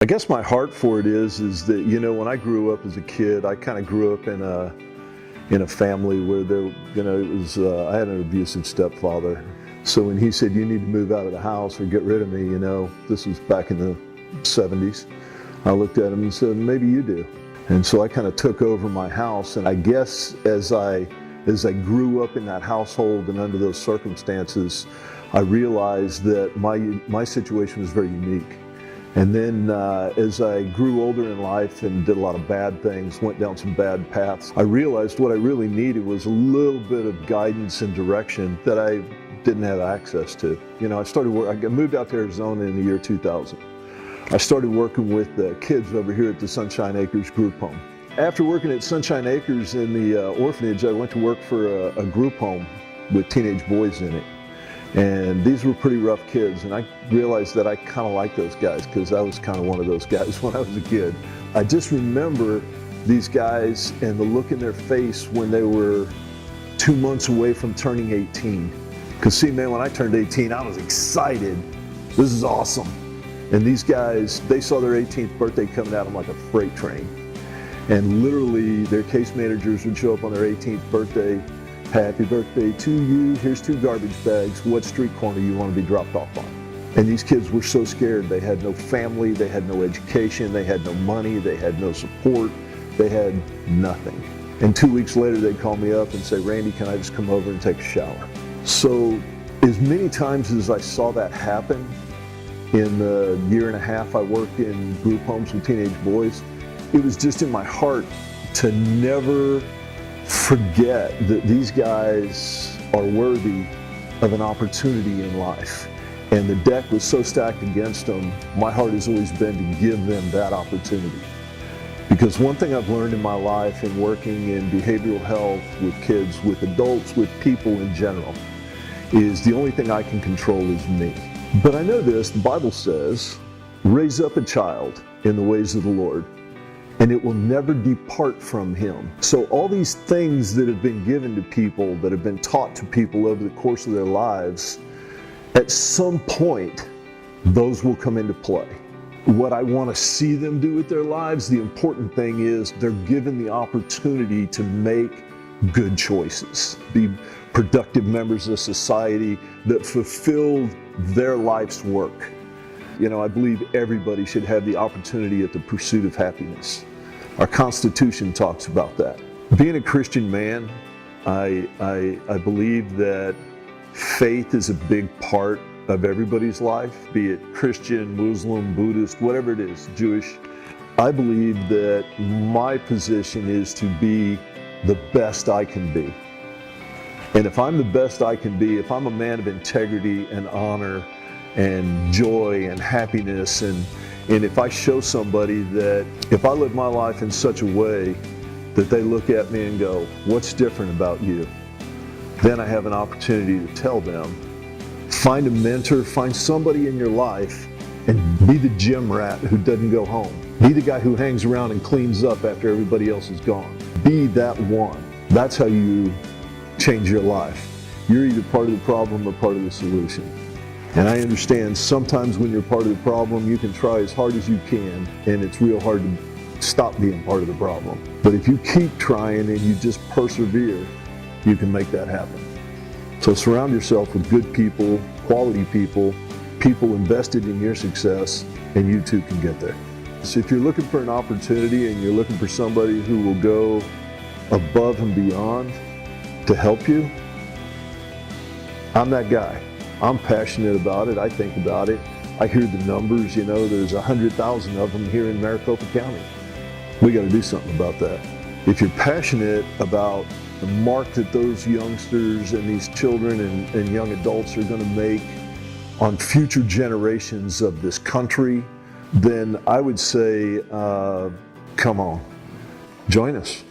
I guess my heart for it is that, when I grew up as a kid, I kind of grew up in a family where I had an abusive stepfather. So when he said, you need to move out of the house or get rid of me, this was back in the 70s, I looked at him and said, maybe you do. And so I kind of took over my house, and I guess as I grew up in that household and under those circumstances, I realized that my situation was very unique. And then as I grew older in life and did a lot of bad things, went down some bad paths, I realized what I really needed was a little bit of guidance and direction that I didn't have access to. I moved out to Arizona in the year 2000. I started working with the kids over here at the Sunshine Acres group home. After working at Sunshine Acres in the orphanage, I went to work for a group home with teenage boys in it. And these were pretty rough kids, and I realized that I kind of liked those guys because I was kind of one of those guys when I was a kid. I just remember these guys and the look in their face when they were 2 months away from turning 18. Because see, man, when I turned 18, I was excited. This is awesome. And these guys, they saw their 18th birthday coming at them like a freight train. And literally, their case managers would show up on their 18th birthday. Happy birthday to you, here's 2 garbage bags, what street corner you want to be dropped off on? And these kids were so scared. They had no family, they had no education, they had no money, they had no support, they had nothing. And 2 weeks later they'd call me up and say, Randy, can I just come over and take a shower? So as many times as I saw that happen in the year and a half I worked in group homes with teenage boys, it was just in my heart to never forget that these guys are worthy of an opportunity in life. And the deck was so stacked against them, my heart has always been to give them that opportunity. Because one thing I've learned in my life in working in behavioral health with kids, with adults, with people in general, is the only thing I can control is me. But I know this, the Bible says, raise up a child in the ways of the Lord, and it will never depart from him. So all these things that have been given to people, that have been taught to people over the course of their lives, at some point, those will come into play. What I want to see them do with their lives, the important thing is they're given the opportunity to make good choices, be productive members of society that fulfill their life's work. I believe everybody should have the opportunity at the pursuit of happiness. Our Constitution talks about that. Being a Christian man, I believe that faith is a big part of everybody's life, be it Christian, Muslim, Buddhist, whatever it is, Jewish. I believe that my position is to be the best I can be. And if I'm the best I can be, if I'm a man of integrity and honor and joy and happiness, and if I show somebody that if I live my life in such a way that they look at me and go, what's different about you? Then I have an opportunity to tell them, find a mentor, find somebody in your life, and be the gym rat who doesn't go home. Be the guy who hangs around and cleans up after everybody else is gone. Be that one. That's how you change your life. You're either part of the problem or part of the solution. And I understand sometimes when you're part of the problem, you can try as hard as you can, and it's real hard to stop being part of the problem. But if you keep trying and you just persevere, you can make that happen. So surround yourself with good people, quality people, people invested in your success, and you too can get there. So if you're looking for an opportunity and you're looking for somebody who will go above and beyond to help you, I'm that guy. I'm passionate about it. I think about it. I hear the numbers, there's 100,000 of them here in Maricopa County. We got to do something about that. If you're passionate about the mark that those youngsters and these children and young adults are going to make on future generations of this country, then I would say, come on, join us.